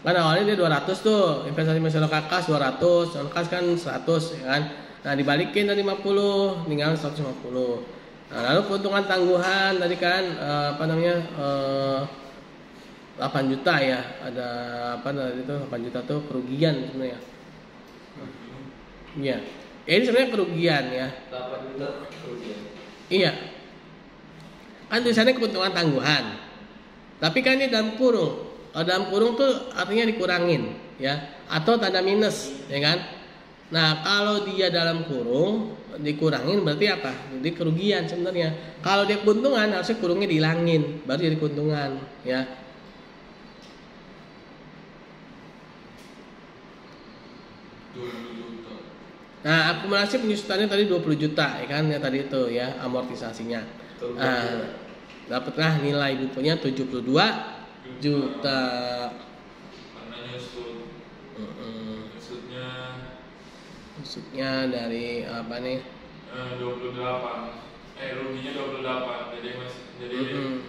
kan awalnya dia 200 tuh, investasi musyarakah kas 200, non kas kan 100 ya kan. Nah, dibalikin dari 50 tinggal 150. Nah, lalu keuntungan tangguhan tadi kan 8 juta ya. Ada apa tadi itu 8 juta tuh kerugian sebenarnya. Iya. Ini sebenarnya kerugian ya. 8 juta kerugian. Iya. Kan tulisannya keuntungan tangguhan. Tapi kan ini dalam kurung. Kalau dalam kurung tuh artinya dikurangin ya, atau tanda minus ya kan. Nah, kalau dia dalam kurung dikurangin berarti apa? Jadi kerugian sebenarnya. Kalau dia keuntungan harusnya kurungnya dihilangin, baru jadi keuntungan, ya. Nah, akumulasi penyusutannya tadi 20 juta, ya kan? Ya tadi itu ya, amortisasinya. Nah, dapatlah nilai bukunya 72 juta. Maksudnya dari apa nih? 28. Ruginya 28. Jadi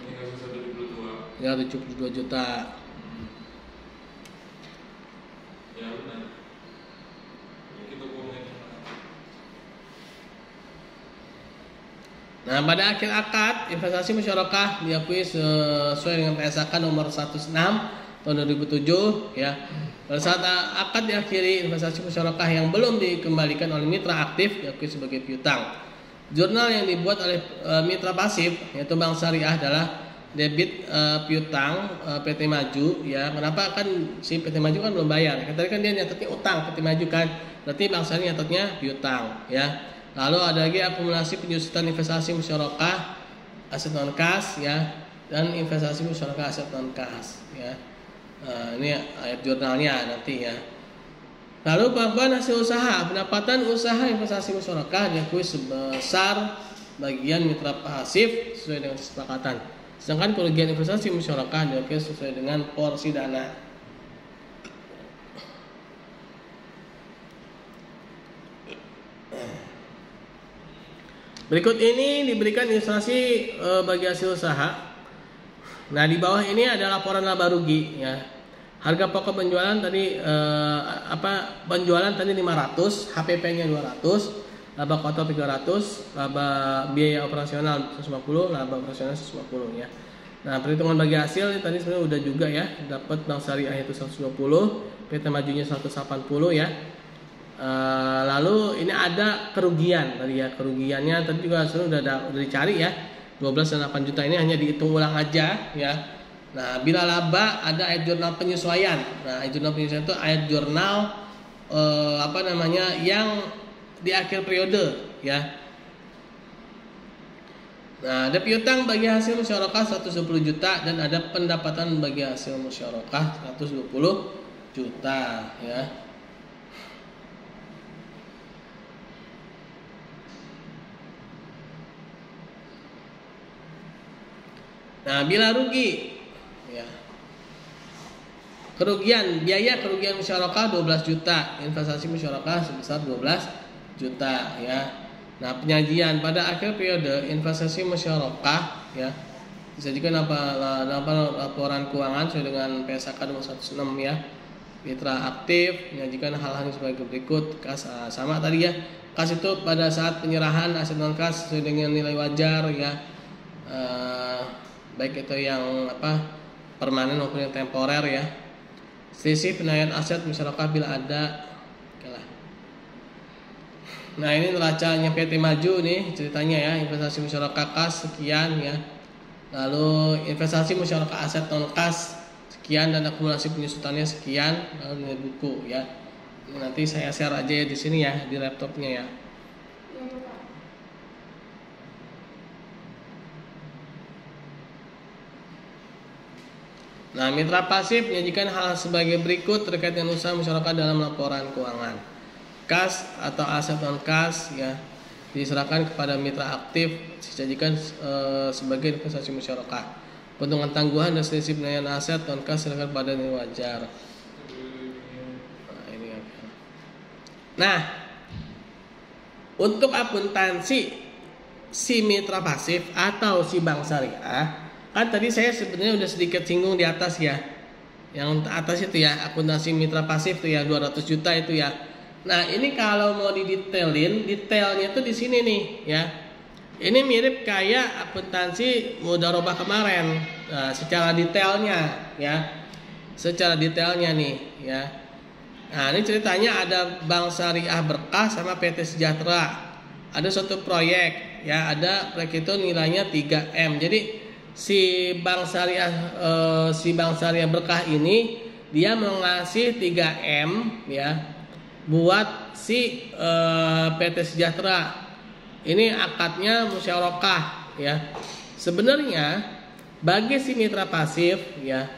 tinggal sisa 72. Ya 72 juta. Ya benar. Kita ngomongin. Nah, pada akhir akad investasi musyarakah diakui sesuai dengan PSAK nomor 16 tahun 2007 ya. Pada saat akad diakhiri, investasi musyarakah yang belum dikembalikan oleh mitra aktif diakui sebagai piutang. Jurnal yang dibuat oleh mitra pasif yaitu Bank Syariah adalah debit piutang PT Maju ya. Kenapa? Kan si PT Maju kan belum bayar. Tadi kan dia nyatetnya utang PT Maju kan. Berarti Bank Syariah nyatetnya piutang ya. Lalu ada lagi akumulasi penyusutan investasi musyarakah aset non kas ya, dan investasi musyarakah aset non kas ya. Ini ayat jurnalnya nanti ya. Lalu pengakuan hasil usaha, pendapatan usaha investasi musyarakah diakui sebesar bagian mitra pasif sesuai dengan kesepakatan. Sedangkan kerugian investasi musyarakah diakui sesuai dengan porsi dana. Berikut ini diberikan ilustrasi bagi hasil usaha. Nah, di bawah ini ada laporan laba rugi ya. Harga pokok penjualan tadi penjualan tadi 500, HPP-nya 200, laba kotor 300, laba biaya operasional 150, laba operasional 150 ya. Nah, perhitungan bagi hasil tadi sebenarnya udah juga ya. Dapat Bank Syariah itu 120, PT Majunya 180 ya. Lalu ini ada kerugian tadi ya. Kerugiannya tadi juga sudah dicari ya. 12 dan 8 juta ini hanya dihitung ulang aja ya. Nah, bila laba ada ayat jurnal penyesuaian. Nah, ayat jurnal penyesuaian itu ayat jurnal yang di akhir periode ya. Nah, ada piutang bagi hasil musyarakah 110 juta dan ada pendapatan bagi hasil musyarakah 120 juta ya. Nah, bila rugi ya. Biaya kerugian musyarakah 12 juta, investasi musyarakah sebesar 12 juta ya. Nah, penyajian pada akhir periode investasi musyarakah ya disajikan laporan keuangan sesuai dengan PSAK nomor 106 ya. Mitra aktif menyajikan hal-hal yang sebagai berikut. Kas sama tadi ya. Kas itu pada saat penyerahan aset non kas sesuai dengan nilai wajar ya. Baik itu yang permanen maupun yang temporer ya. Selisih penilaian aset musyarakah bila ada. Nah, ini neracanya PT Maju nih ceritanya ya, investasi musyarakah kas sekian ya. Lalu investasi musyarakah aset non kas sekian dan akumulasi penyusutannya sekian, lalu nilai buku ya. Nanti saya share aja ya di sini ya, di laptopnya ya. Nah, mitra pasif menyajikan hal sebagai berikut terkait dengan usaha musyarakah dalam laporan keuangan. Kas atau aset non kas ya diserahkan kepada mitra aktif disajikan sebagai investasi musyarakah. Keuntungan tangguhan dan selisih penilaian aset non kas diserahkan pada nilai wajar. Nah, untuk akuntansi si mitra pasif atau si bank syariah, kan tadi saya sebenarnya udah sedikit singgung di atas ya. Yang atas itu ya, akuntansi mitra pasif itu ya 200 juta itu ya. Nah, ini kalau mau didetailin, detailnya tuh di sini nih ya. Ini mirip kayak akuntansi mudharabah kemarin. Nah, secara detailnya ya. Secara detailnya nih ya. Nah, ini ceritanya ada Bank Syariah Berkah sama PT Sejahtera. Ada suatu proyek ya, ada proyek itu nilainya 3M. Jadi si Bank Syariah Berkah ini dia mau ngasih 3M ya buat si PT Sejahtera. Ini akadnya musyarakah ya. Sebenarnya bagi si mitra pasif ya,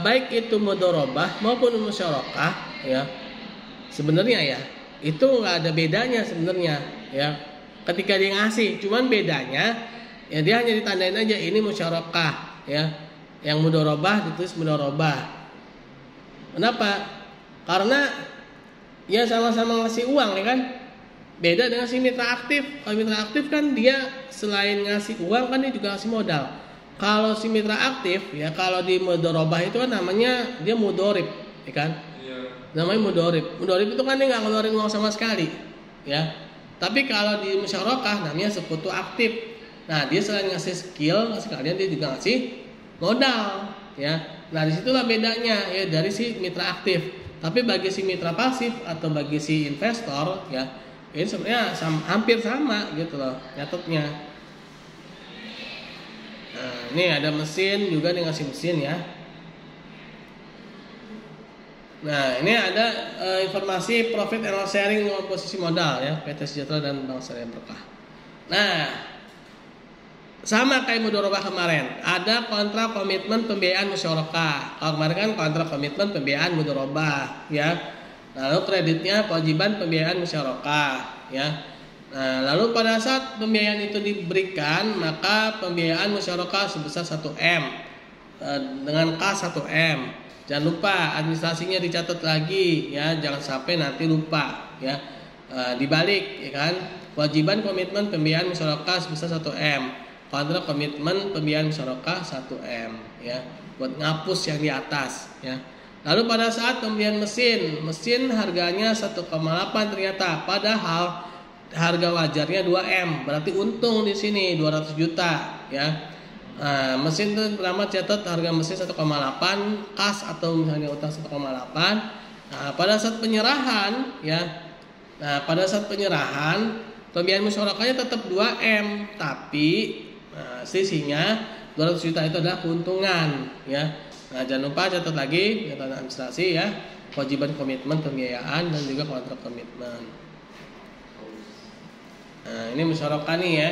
baik itu mudharabah maupun musyarakah ya, sebenarnya ya itu nggak ada bedanya sebenarnya ya. Ketika dia ngasih, cuman bedanya ya dia hanya ditandain aja ini musyarakah ya. Yang mudharabah ditulis mudharabah. Kenapa? Karena ya sama-sama ngasih uang ya kan. Beda dengan si mitra aktif. Kalau mitra aktif kan dia selain ngasih uang kan dia juga ngasih modal. Kalau si mitra aktif ya, kalau di mudharabah itu kan namanya dia mudharib ya kan. Iya. Namanya mudharib. Mudharib itu kan dia nggak ngeluarin uang sama sekali ya. Tapi kalau di musyarakah namanya sekutu aktif. Nah, dia selain ngasih skill, sekalian dia juga ngasih modal ya. Nah, disitulah bedanya ya dari si mitra aktif. Tapi bagi si mitra pasif atau bagi si investor ya, ini sebenarnya hampir sama gitu loh nyatetnya. Nah, ini ada mesin juga nih ngasih mesin ya. Nah, ini ada informasi profit and loss sharing dengan posisi modal ya, PT Sejahtera dan Bank Syariah Berkah. Nah, sama kayak mudharabah kemarin, ada kontrak komitmen pembiayaan musyarakah. Kalau kemarin kan kontrak komitmen pembiayaan mudharabah ya. Lalu kreditnya kewajiban pembiayaan musyarakah ya. Nah, lalu pada saat pembiayaan itu diberikan, maka pembiayaan musyarakah sebesar 1M dengan kas 1M. Jangan lupa administrasinya dicatat lagi ya, jangan sampai nanti lupa ya. Dibalik ya kan, kewajiban komitmen pembiayaan musyarakah sebesar 1M. Kontrak komitmen pembiayaan musyarakah 1M ya, buat ngapus yang di atas ya. Lalu pada saat pembelian mesin harganya 1,8 ternyata, padahal harga wajarnya 2M, berarti untung di sini 200 juta ya. Nah, mesin itu pertama catat harga mesin 1,8, kas atau misalnya utang 1,8. Nah, pada saat penyerahan ya. Nah, pada saat penyerahan pembiayaan musyarakahnya tetap 2M, tapi sisinya 200 juta itu adalah keuntungan ya. Nah, jangan lupa catat lagi catatan administrasi ya, kewajiban komitmen pembiayaan dan juga kontrak komitmen. Nah, ini musyarakah nih ya.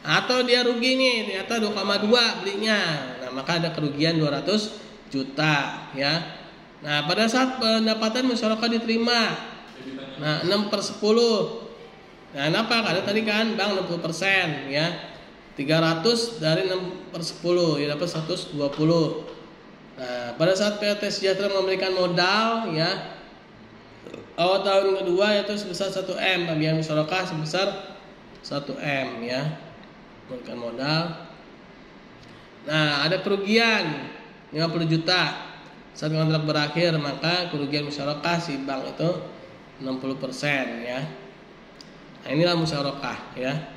Atau dia rugi nih, ternyata 2,2 belinya. Nah, maka ada kerugian 200 juta ya. Nah, pada saat pendapatan musyarakah diterima, nah 6/10. Nah, kenapa? Karena tadi kan bank 60% ya. 300 dari 6/10 ya dapat 120. Nah, pada saat PT Sejahtera memberikan modal ya, awal tahun kedua yaitu sebesar 1M, pembiayaan musyarakah sebesar 1M ya, memberikan modal. Nah, ada kerugian 50 juta saat kontrak berakhir, maka kerugian musyarakah si bank itu 60% ya. Nah, inilah musyarakah ya.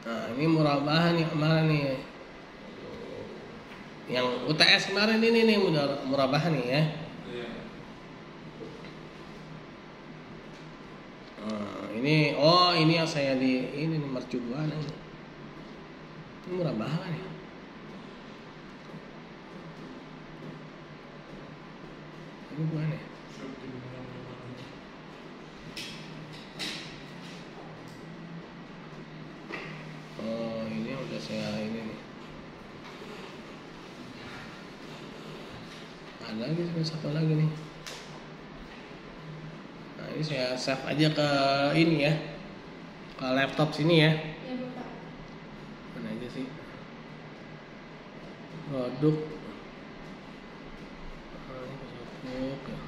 Nah, ini murabah nih kemarin nih. Yang UTS kemarin ini nih murabah nih ya. Iya. Nah, ini yang saya di ini nih mercubuan ini. Ini murabah nih. Ini bukan ya? Oh, ini udah saya ini nih. Ada lagi satu lagi nih. Nah, ini saya save aja ke ini ya. Ke laptop sini ya. Ya, Bapak. Mana aja sih? Produk. Nah, ini produk ya.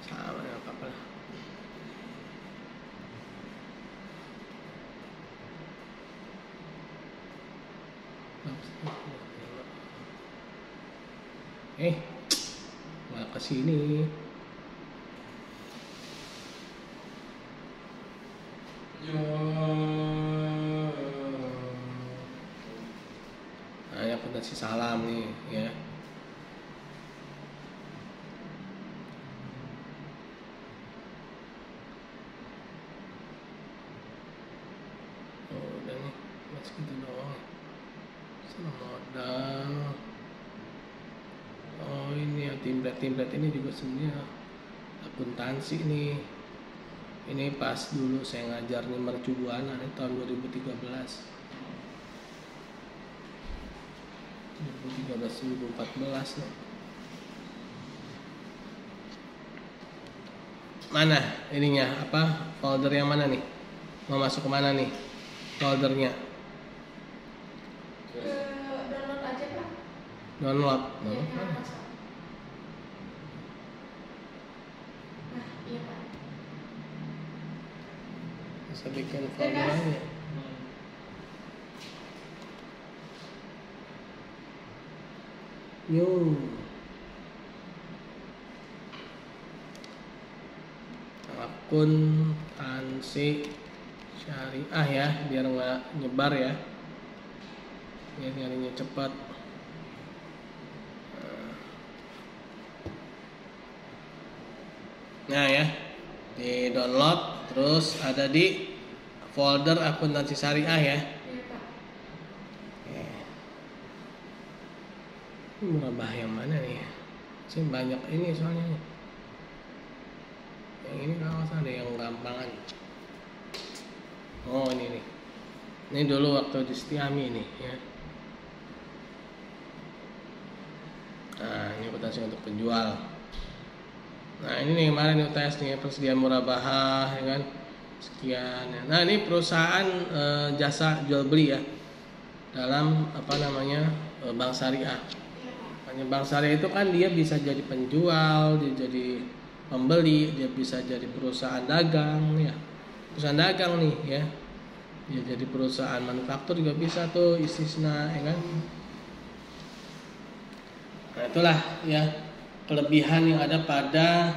Sama ya apa-apa lah. Malah kesini. Ya. Nah, yang potensi salam nih ya. Oh, udah nih, mas gitu doang. Sama modal. Oh, ini ya template ini juga sebenarnya akuntansi nih. Ini pas dulu saya ngajar nih mercubuana nih tahun 2013. 2014 nih. Mana ininya apa? Folder yang mana nih? Mau masuk ke mana nih? Foldernya. Download aja, Pak. Download. Ya, yang masuk. Nah, iya, Pak. Bisa bikin folder aja. New. Akuntansi syariah ya, biar nggak nyebar ya, biar nyarinya cepat. Nah ya, di download terus ada di folder akuntansi syariah ya. Iya, Pak. Ini murabah yang mana nih? Saya banyak ini soalnya nih. Yang ini kalau ada yang gampangan. Oh, ini nih. Ini dulu waktu di Setiami nih ya. Nah, ini akuntansi untuk penjual. Nah, ini nih kemarin UTS nih, persediaan murabahah ya kan. Sekian ya. Nah, ini perusahaan jasa jual beli ya. Dalam apa namanya? Bank syariah. Bank syariah itu kan dia bisa jadi penjual, dia jadi pembeli, dia bisa jadi perusahaan dagang ya. Perusahaan dagang nih ya. Dia jadi perusahaan manufaktur juga bisa tuh istisna ya kan. Nah, itulah ya kelebihan yang ada pada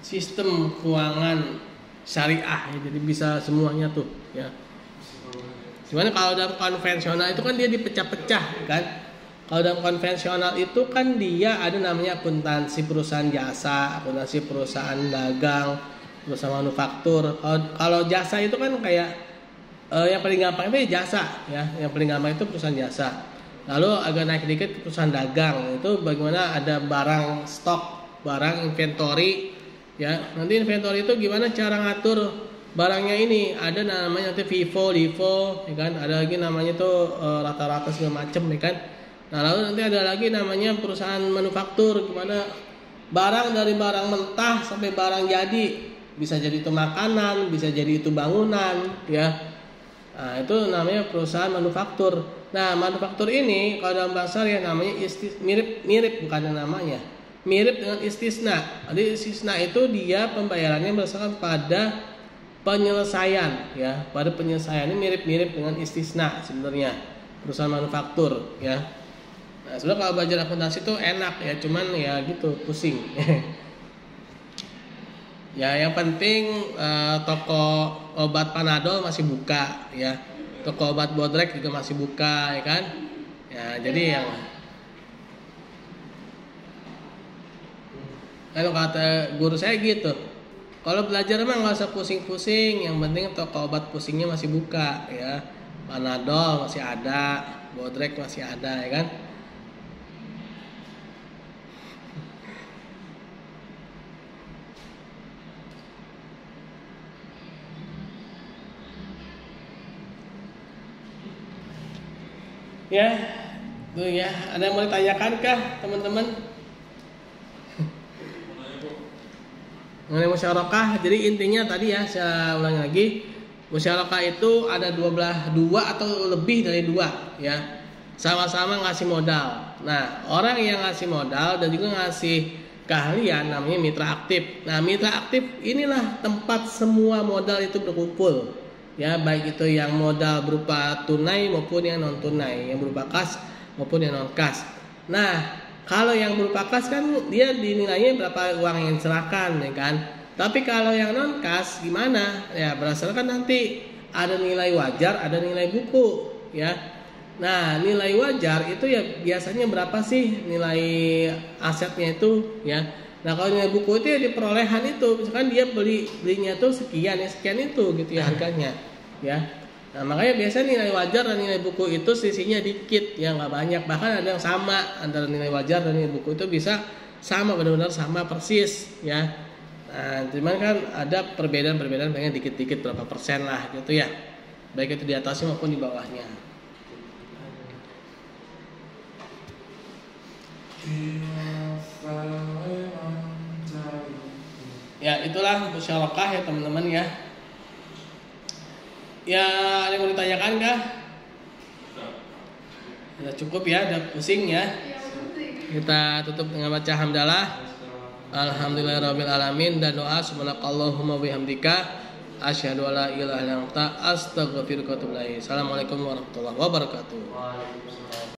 sistem keuangan syariah ya. Jadi bisa semuanya tuh ya. Gimana kalau dalam konvensional itu kan dia dipecah-pecah kan. Kalau dalam konvensional itu kan dia ada namanya akuntansi perusahaan jasa, akuntansi perusahaan dagang, perusahaan manufaktur. Kalau jasa itu kan kayak yang paling gampang itu jasa ya, yang paling gampang itu perusahaan jasa. Lalu agak naik dikit perusahaan dagang, itu bagaimana ada barang stok, barang inventory ya. Nanti inventory itu gimana cara ngatur barangnya ini, ada namanya nanti FIFO, LIFO ya kan, ada lagi namanya tuh rata-rata segala macam ya kan. Nah, lalu nanti ada lagi namanya perusahaan manufaktur, gimana barang dari barang mentah sampai barang jadi bisa jadi itu makanan, bisa jadi itu bangunan, ya. Nah, itu namanya perusahaan manufaktur. Nah, manufaktur ini kalau dalam bahasa ya namanya mirip bukan namanya. Mirip dengan istisna. Jadi istisna itu dia pembayarannya berdasarkan pada penyelesaian, ya. Pada penyelesaian ini mirip-mirip dengan istisna sebenarnya. Perusahaan manufaktur, ya. Nah, sebenarnya kalau belajar akuntansi itu enak ya, cuman ya gitu pusing. Ya, yang penting toko obat Panadol masih buka, ya. Toko obat Bodrek juga masih buka, ya kan? Ya, jadi yang kalau kata guru saya gitu, kalau belajar emang nggak usah pusing-pusing, yang penting toko obat pusingnya masih buka, ya. Panadol masih ada, Bodrek masih ada, ya kan? Ya, tuh ya. Ada yang mau ditanyakan kah, teman-teman? Mengenai musyarakah, jadi intinya tadi ya saya ulangi lagi, musyarakah itu ada dua atau lebih dari dua, ya, sama-sama ngasih modal. Nah, orang yang ngasih modal dan juga ngasih keahlian namanya mitra aktif. Nah, mitra aktif inilah tempat semua modal itu berkumpul, ya, baik itu yang modal berupa tunai maupun yang non tunai, yang berupa kas maupun yang non kas. Nah, kalau yang berupa kas kan dia dinilainya berapa uang yang diserahkan, ya kan. Tapi kalau yang non kas gimana? Ya berdasarkan nanti ada nilai wajar, ada nilai buku, ya. Nah, nilai wajar itu ya biasanya berapa sih nilai asetnya itu, ya. Nah, kalau nilai buku itu ya di perolehan itu, misalkan dia belinya tuh sekian ya, sekian itu gitu ya harganya, ya. Nah, makanya biasanya nilai wajar dan nilai buku itu sisinya dikit, ya nggak banyak. Bahkan ada yang sama antara nilai wajar dan nilai buku itu bisa sama, benar-benar sama persis, ya. Nah, cuman kan ada perbedaan-perbedaan banyak dikit-dikit berapa persen lah gitu ya. Baik itu di atasnya maupun di bawahnya. Ya, itulah musyarakah ya teman-teman ya. Ya, ada yang mau ditanyakan kah? Udah cukup ya, udah pusing ya. Kita tutup dengan baca hamdalah. Alhamdulillahirabbil alamin dan doa subhanakallahumma bihamdika asyhadu alla ilaha illa anta astaghfiruka wa atubu ilaik. Assalamualaikum warahmatullahi wabarakatuh.